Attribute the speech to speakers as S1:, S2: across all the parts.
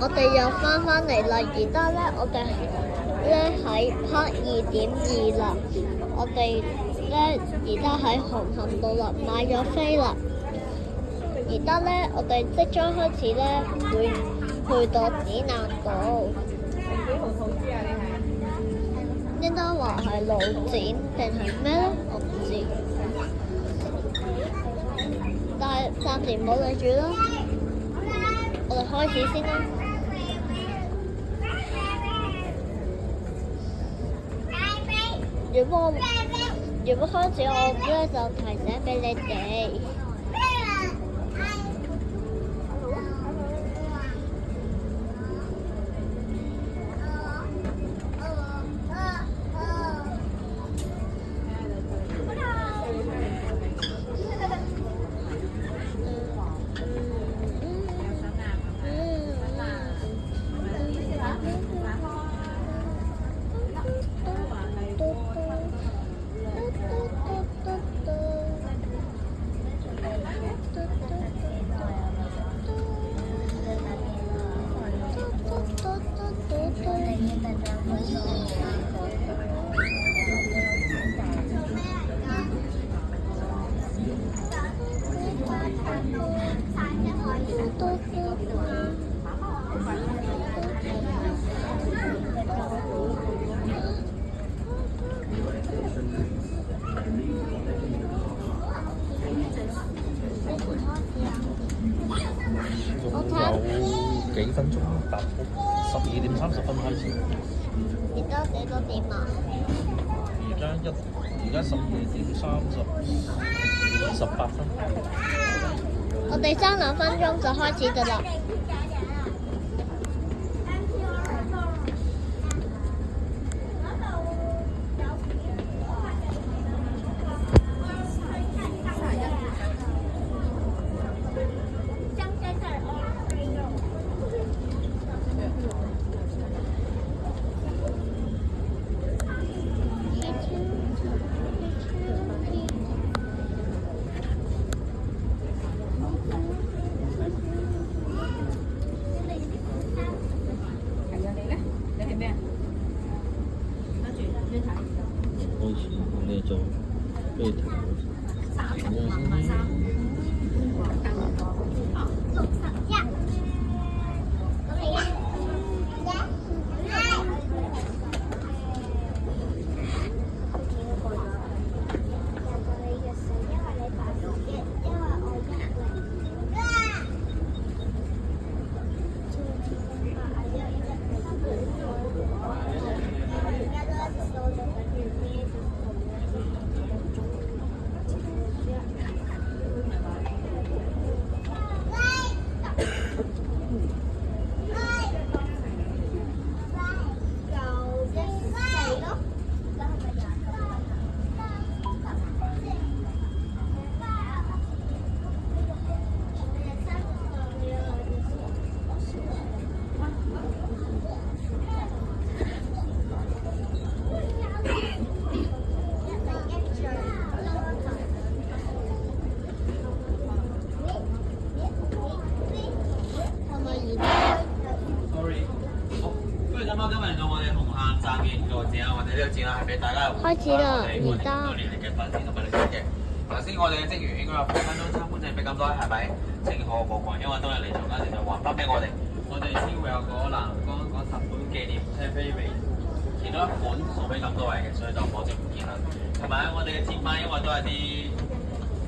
S1: 我哋又翻嚟啦，而家咧我哋咧喺 Part 2.2啦，我哋咧而家喺紅磡度啦，買咗飛啦。而家咧我哋即將開始咧會去到展覽度。
S2: 幾號通知啊？你係？
S1: 應該話係路展定係咩咧？我唔知。但係暫時唔好理住啦，我哋開始先啦。如果開始我咧就提醒俾你哋。
S3: 有幾分鐘搭12:30開始。
S1: 而家幾多點啊？
S3: 而家12:18。
S1: 我哋爭2分鐘就開始㗎啦。
S3: 你做咩睇？
S1: 開始啦，而家。
S4: 頭先我哋嘅職員應該有5分鐘參觀證俾咁多，係咪？正好無妨，因為當日嚟做嗰陣就還翻俾我哋。我哋先會有嗰欄杆嗰10本紀念車飛俾其中1本送俾咁多位嘅，所以就保證唔見啦。同埋我哋嘅接班，因為都係啲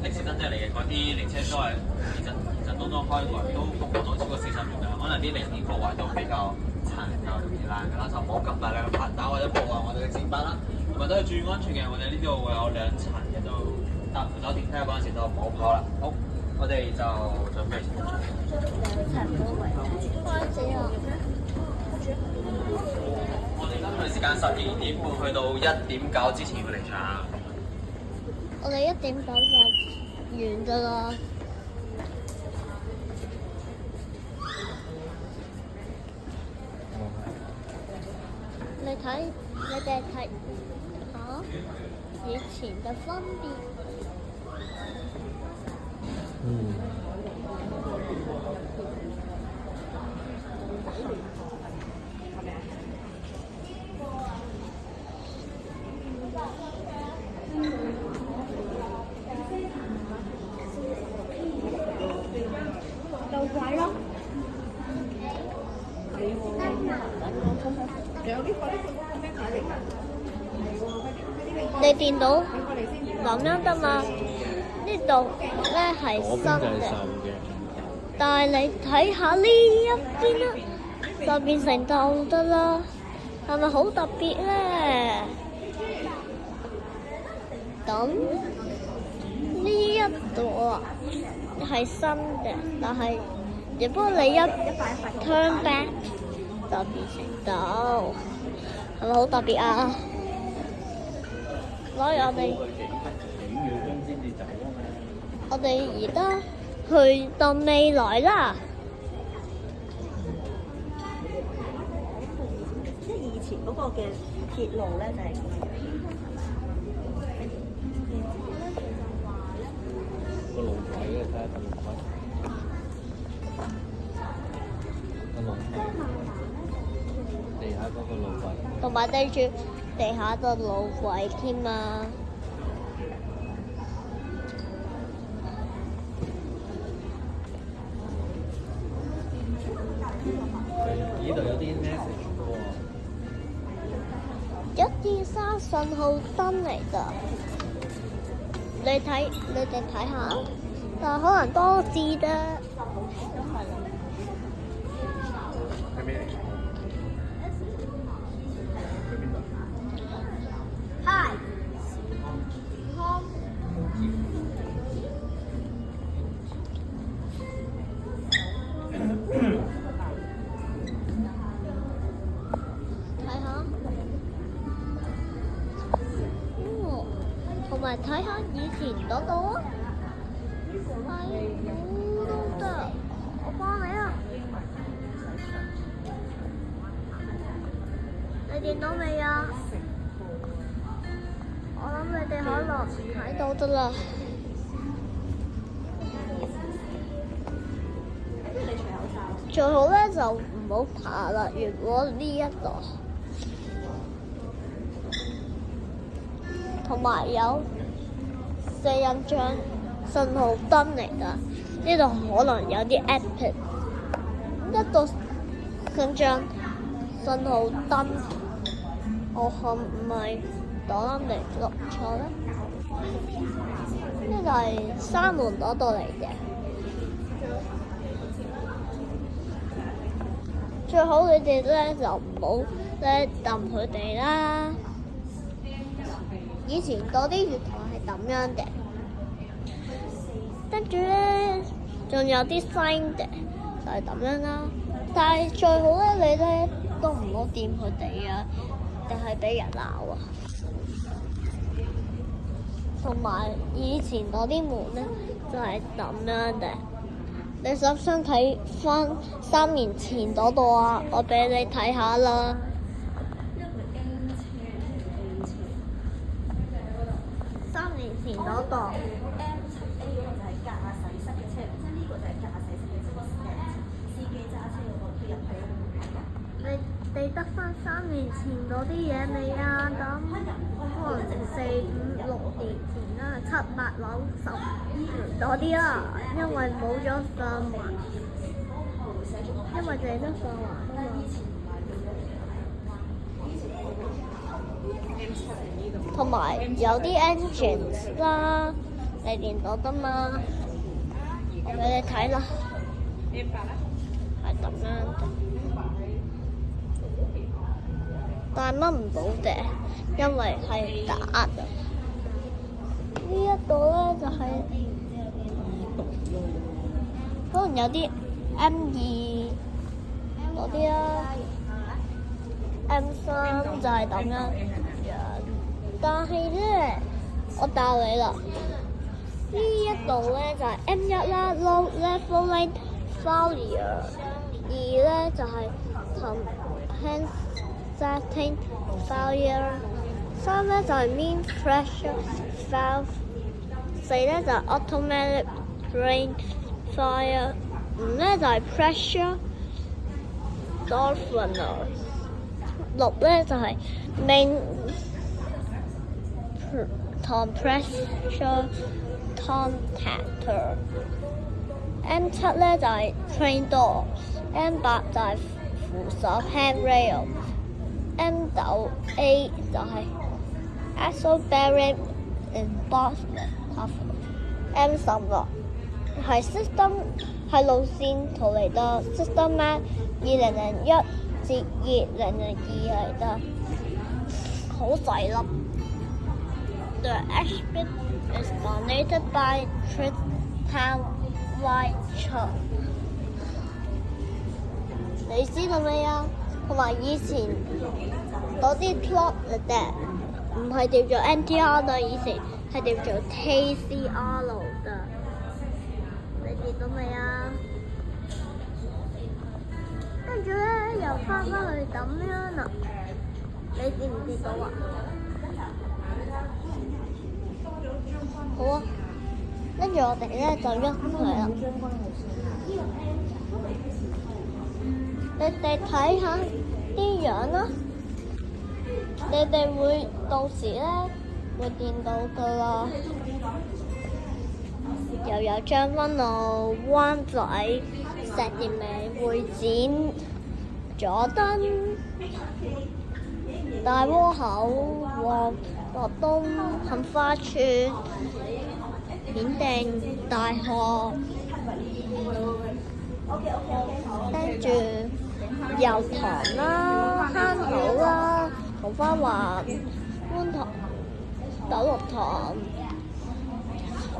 S4: 歷史真跡嚟嘅，嗰啲列車都係現實當中開過，都服務咗超過40年㗎，可能啲零件部位都比較殘舊容易爛㗎啦，就冇咁大量拍打或者破壞我哋嘅接班啦。同埋都係注意安全嘅，我哋呢度會有2層嘅，都搭扶手電梯嗰陣時就唔好跑啦。好，我哋就準備
S1: 開始啦！
S4: 我哋今日時間12:30去到1:9之前要離場。
S1: 我哋1:9就完㗎啦。你哋睇下以前嘅分別。
S2: 怪咯。係喎。仲有呢個咧，個咩牌嚟㗎？係喎，
S1: 你見到咁樣得嘛？呢度咧係新嘅，但係你睇下呢一邊咧，就變成舊得啦，係咪好特別咧？咁呢一度啊係新嘅，但係如果你一 turn back 就變成舊，係咪好特別啊？所以我哋而家去到未來啦。
S2: 即係以前嗰個嘅鐵路咧，就係咁樣。
S3: 個路軌咧，睇下個路軌。個路軌。地下嗰個路軌。
S1: 同埋對住地下個路軌添啊！
S3: 呢度有啲 message 喎。
S1: 123信號燈嚟㗎，你哋睇下，但係可能多字啫。
S3: 係咩嚟？去邊度？
S1: Hi。睇下，同埋睇下以前嗰度啊，係都得，我幫你啊。你見到未啊？我諗你哋可能睇到得啦。最好咧就唔好爬啦。如果呢一度，同埋有4印章信號燈嚟㗎，呢度可能有啲 epic。一個印章信號燈，我係唔係打啱嚟錄錯咧？呢就係沙門嗰度嚟嘅。最好你哋咧就唔好咧揼佢哋啦。以前嗰啲月台係咁樣嘅，跟住咧仲有啲聲嘅，就係咁樣啦。但係最好咧，你咧都唔好掂佢哋啊，定係俾人鬧啊。同埋以前嗰啲門咧就係咁樣嘅。你想唔想睇翻3年前嗰度啊？我俾你睇下啦。3年前嗰度。
S2: M7A 嗰個就係駕駛室嘅車，即係呢個就係駕駛室嘅，即係個司機揸車嗰個入去嗰個門咯。
S1: 你記得翻3年前嗰啲嘢未啊？咁可能4、5、6年前啦，7、8、9、10嗰啲啦，因為冇咗上環，因為淨係得上環啊嘛。同埋有啲 engines 啦，你見到得嘛？我俾你睇啦，係咁樣嘅。但係掹唔到嘅，因為係假嘅。呢一度咧就係、可能有啲 M2嗰啲啦，M3就係咁樣。但係咧，我教你啦，呢一度咧就係 M1啦 ，low level line failure。2咧就係 compensating failure。3咧就係 mean pressure valve。4咧就係 automatic drain fire。5咧就係 pressure softener。6咧就係 main compressor contactor。M7咧就係 train door，M8就係扶手 handrail，M9A 就係 axle bearing embodiment，M16係 system 係路線圖嚟嘅 system map 2001至2002嚟嘅，好細粒。The exhibit is donated by Town White Church。你知道未啊？同埋以前嗰啲 plot 嘅唔係叫做 NTR 嘅，以前係叫做 TCR 嘅。你見到未啊？跟住咧又翻去咁樣啦，你見唔見到啊？好啊，跟住我哋咧就喐佢啦。你哋睇下啲樣啦，你哋會到時咧會見到噶啦。又有將軍澳、灣仔、石硤尾會展、佐敦、大窩口、旺角東、杏花邨、顯定、大學，跟住油塘啦、坑口啦、桃花灣、觀塘、九龍塘、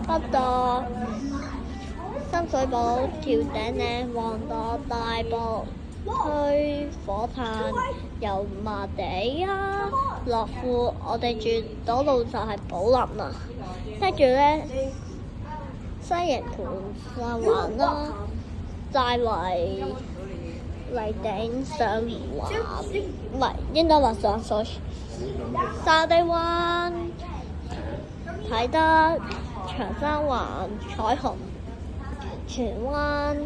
S1: 北角、深水埗、橋頂嶺、旺角、大埔區、火炭、油麻地啊、樂富，我哋住嗰度就係寶林啊。跟住咧，西營盤上環啦、寨圍、荔景、上環，唔係應該話上水、沙地灣、啟德、長沙灣、彩虹、荃灣、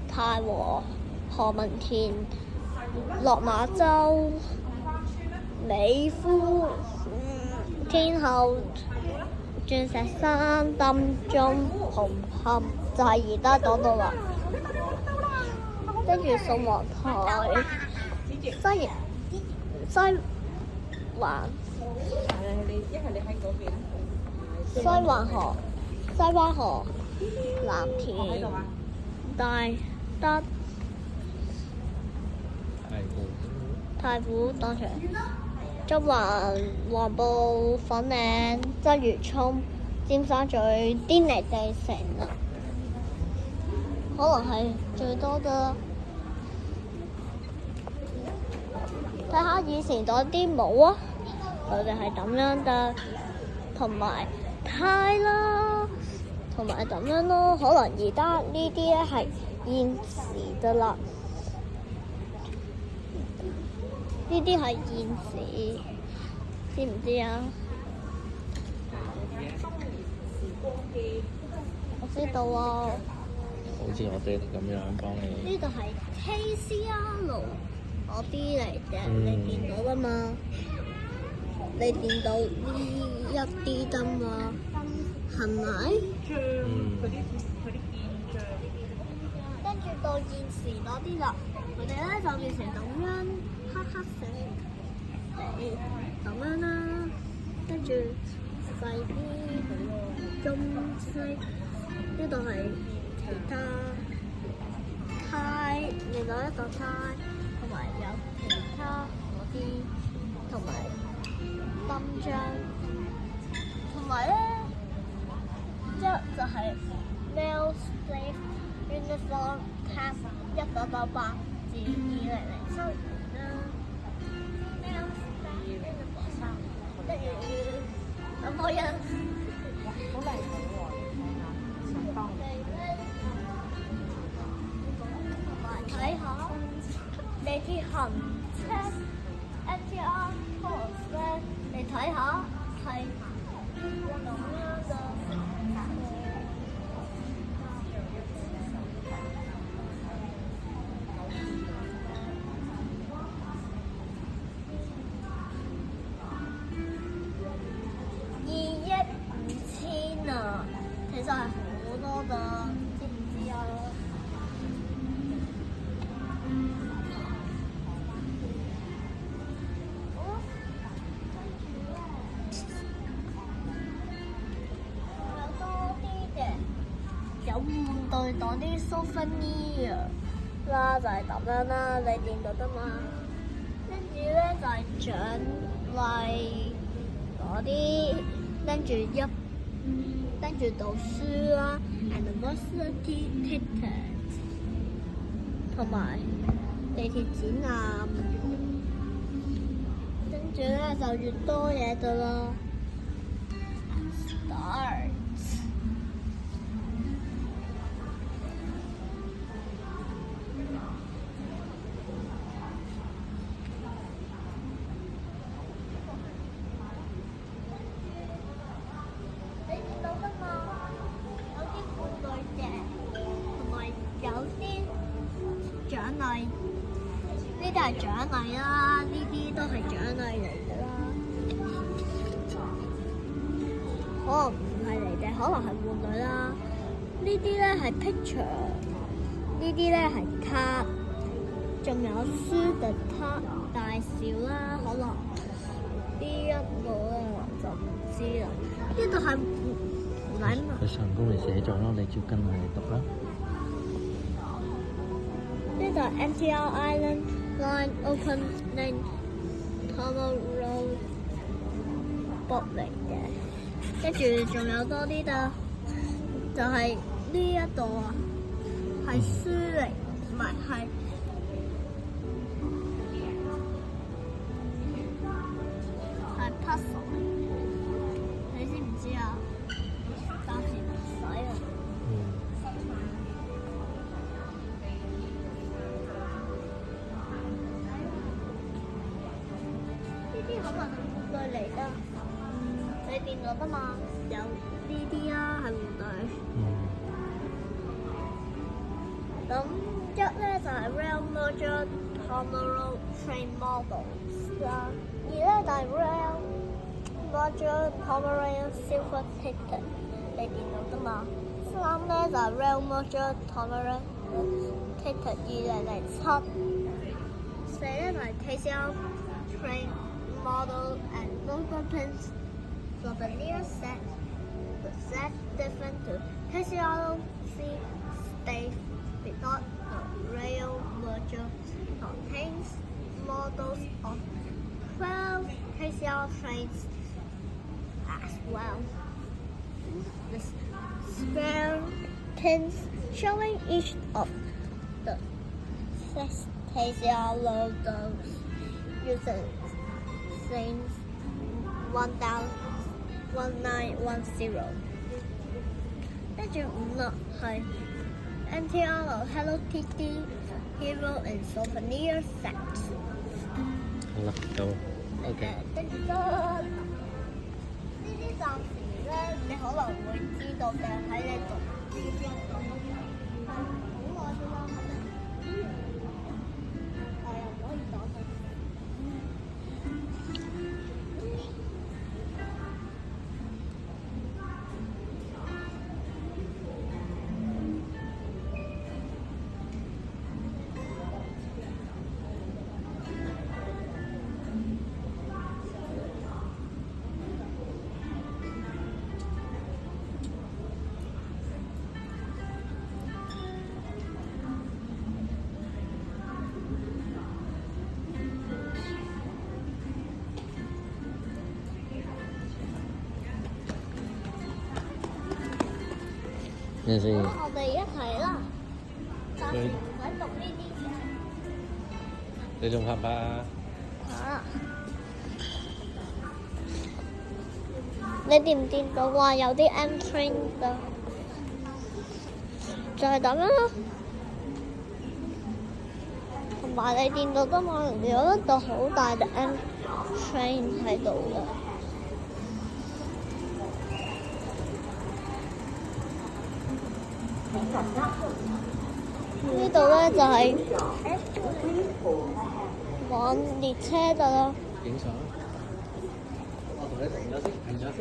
S1: 太和、何文田、落馬洲、美孚、天后、鑽石山、金鐘、紅磡，就係而家嗰度啦。跟住宋皇臺、西環、西灣河、藍田、大德、太古廣場、中環、黃埔、粉嶺、鰂魚涌、尖沙咀、堅尼地城啦，可能係最多噶。睇下以前嗰啲帽啊，佢哋係咁樣噶，同埋呔啦，同埋咁樣咯。可能而家呢啲咧係現時噶啦，呢啲係現時，知唔知啊？我知道啊。
S3: 好似我哋咁樣幫你。
S1: 呢度係 TCR 嗰啲嚟嘅，你見到啦嘛？你見到呢一啲㗎嘛？係咪？跟住到現時嗰啲啦，佢哋咧就變成咁樣黑黑地咁樣啦，跟住細啲棕色，呢度係其他呔，另外一個呔。同埋有其他嗰啲，同埋燈章，同埋咧，一就係 Male Slave Uniform Task 1998至2007啦。Male Slave Uniform 跟住有冇人？好靚喎！同埋睇下。地鐵行車 NTR Post 咧，你睇下係咁樣嘅。2億5千啊，其實係好多㗎，知唔知啊？攞啲 souvenir 啦，就係咁樣啦，你見到得嘛？跟住咧就係獎勵嗰啲，跟住讀書啦 ，university ticket， 同埋地鐵展覽，跟住咧就越多嘢㗎啦。Start。你見到㗎嘛？有啲玩具嘅，同埋有啲獎勵。呢啲係獎勵啦，呢啲都係獎勵嚟㗎啦。可能唔係嚟嘅，可能係玩具啦。呢啲咧係 picture， 呢啲咧係卡，仲有書嘅卡大小啦。可能呢一個咧就唔知啦。呢度係禮物。
S3: 佢上高咪寫咗咯，你照跟嚟讀啦。
S1: 呢度係 MTR Island Line Opening Tunnel Road book 嚟嘅，跟住仲有多啲㗎，就係呢一度啊，係書嚟，唔係puzzle 嚟嘅，你知唔知啊？暫時唔使啊。呢啲可能係玩具嚟㗎，你見到㗎嘛？有呢啲啊，係玩具。咁一咧就係 Rail Merger Tunnel Train Models 啦，二咧就係 Rail Merger Tunnel Silver Ticket， 你見到㗎嘛？三咧就係 Rail Merger Tunnel Ticket 2007，四咧就係 TCL Train Model and Local Pins Souvenir Set. The set different to TCL-C State because the rail merger contains models of 12 TCL trains as well. The square pins showing each of the 6 TCL logos using since 1910. 跟住五啦，係 MTR Hello Kitty Hero and Souvenir Set。
S3: 好啦，到 OK。
S1: 跟住呢啲暫時咧，你可能會知道嘅喺你讀好耐㗎啦，係咪？但係又唔可以講佢。
S3: 咩先？
S1: 我哋一齊啦，暫時唔使讀呢啲嘅。
S3: 你仲拍唔拍啊？
S1: 啊！你見唔見到話有啲 M train 㗎？就係咁樣咯。同埋你見到㗎嘛？有一個好大嘅 M train 喺度㗎。呢度咧就係往列車㗎啦。
S3: 影相。我同你停咗先，停咗先。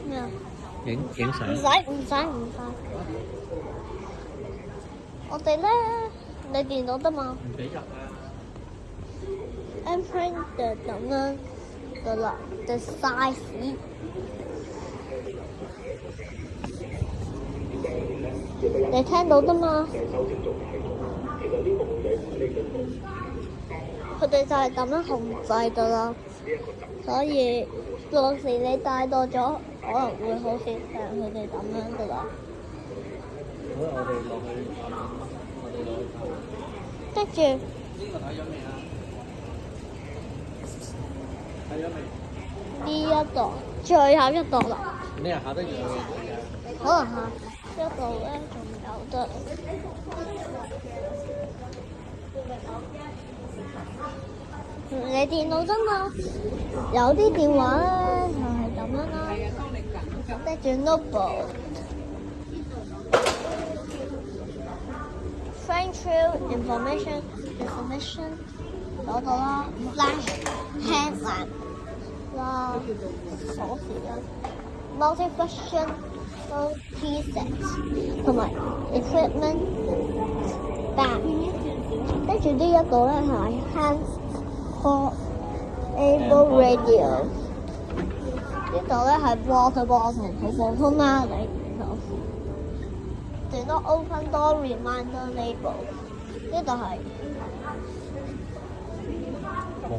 S1: 咩啊？
S3: 影相。
S1: 唔使。我哋咧，你見到得嘛？
S3: 唔俾入啊
S1: ！M train 就咁樣㗎啦，嘅 size。你聽到㗎嘛？佢哋就係咁樣控制㗎啦，所以到時你帶多咗，可能會好似像佢哋咁樣㗎啦。
S3: 好啦，我哋落去探險，我哋落去探險。
S1: 跟住
S3: 呢個睇咗未啊？睇咗未？
S1: 呢一度，最後一度啦。
S3: 你係下得完嘅。
S1: 可能下一度咧仲有得。你電腦啫嘛，有啲電話咧就係咁樣啦，跟住 notebook、French information 攞到啦，flash hand lamp 啦，鎖匙啦，multi-function key set 同埋 equipment bag， 跟住呢一個咧係 hand able radio， 呢度咧係 water bottle 好普通啦，你Do not open door reminder label， 呢度係
S3: 冇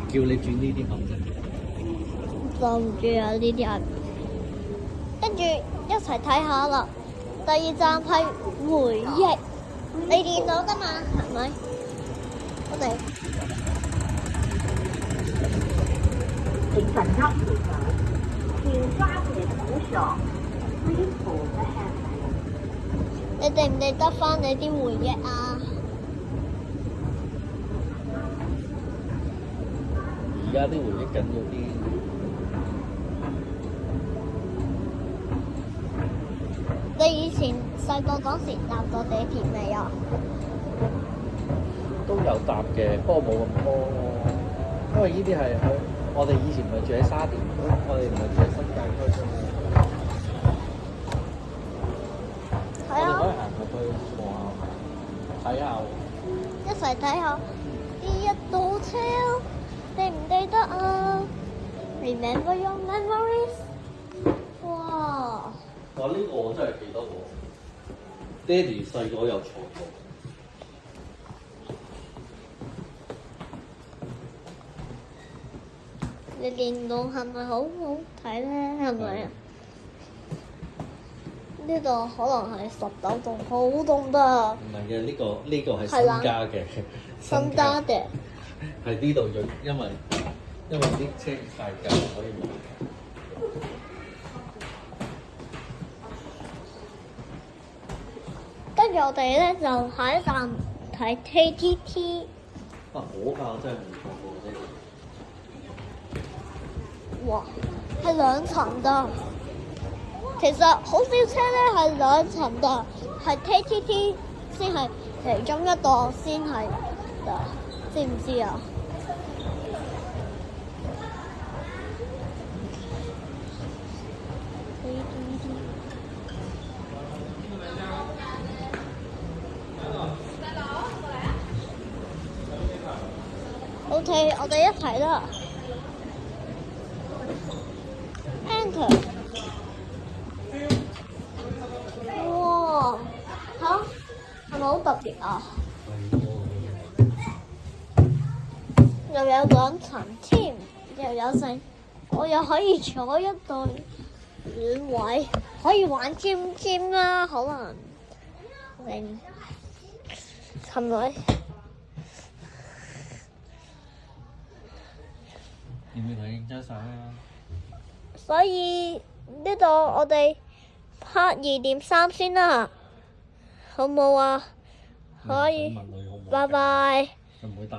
S3: 叫你轉呢啲口啫。
S1: 對唔住啊，呢啲係跟住一齊睇下啦。第二站係回憶，你電腦㗎嘛，係咪？我哋
S2: 請緊握扶手，請抓住扶手。
S1: 你記唔記得返你啲回憶啊？
S3: 而家啲回憶緊要啲。
S1: 你以前細個嗰時搭過地鐵未啊？
S3: 都有搭嘅，不過冇咁多，因為呢啲係我哋以前唔係住喺沙田，我哋唔係住喺新界區啫嘛。
S1: 係啊，
S3: 我哋可以行入去望下，睇下。
S1: 一齊睇下呢一部車，記唔記得啊 ？Remember your memories？ 哇！
S3: 哇！呢個我真係記得喎，爹哋細個有坐過。
S1: 你電腦係咪好好睇咧？係咪啊？呢度可能係19棟，好凍㗎。
S3: 唔係嘅，呢個係新家嘅，
S1: 新家嘅。
S3: 係呢度因為啲車太舊，所以冇。
S1: 跟住我哋咧就下一站睇 KTT。
S3: 啊！嗰架真係唔錯喎，
S1: 哇，係2層㗎。其實好少車咧係2層㗎，係 KTT 先係其中一個先係㗎，知唔知啊？OK， 我哋一齊啦。Enter。哇！嚇，係咪好特別啊？又有2層添，又有剩，我又可以坐一對軟位，可以玩尖尖啦，可能令係咪？
S3: 要唔要睇影張相啊？
S1: 所以呢度我哋拍2.3先啦，好冇啊？可以，拜拜。
S3: 就唔會答。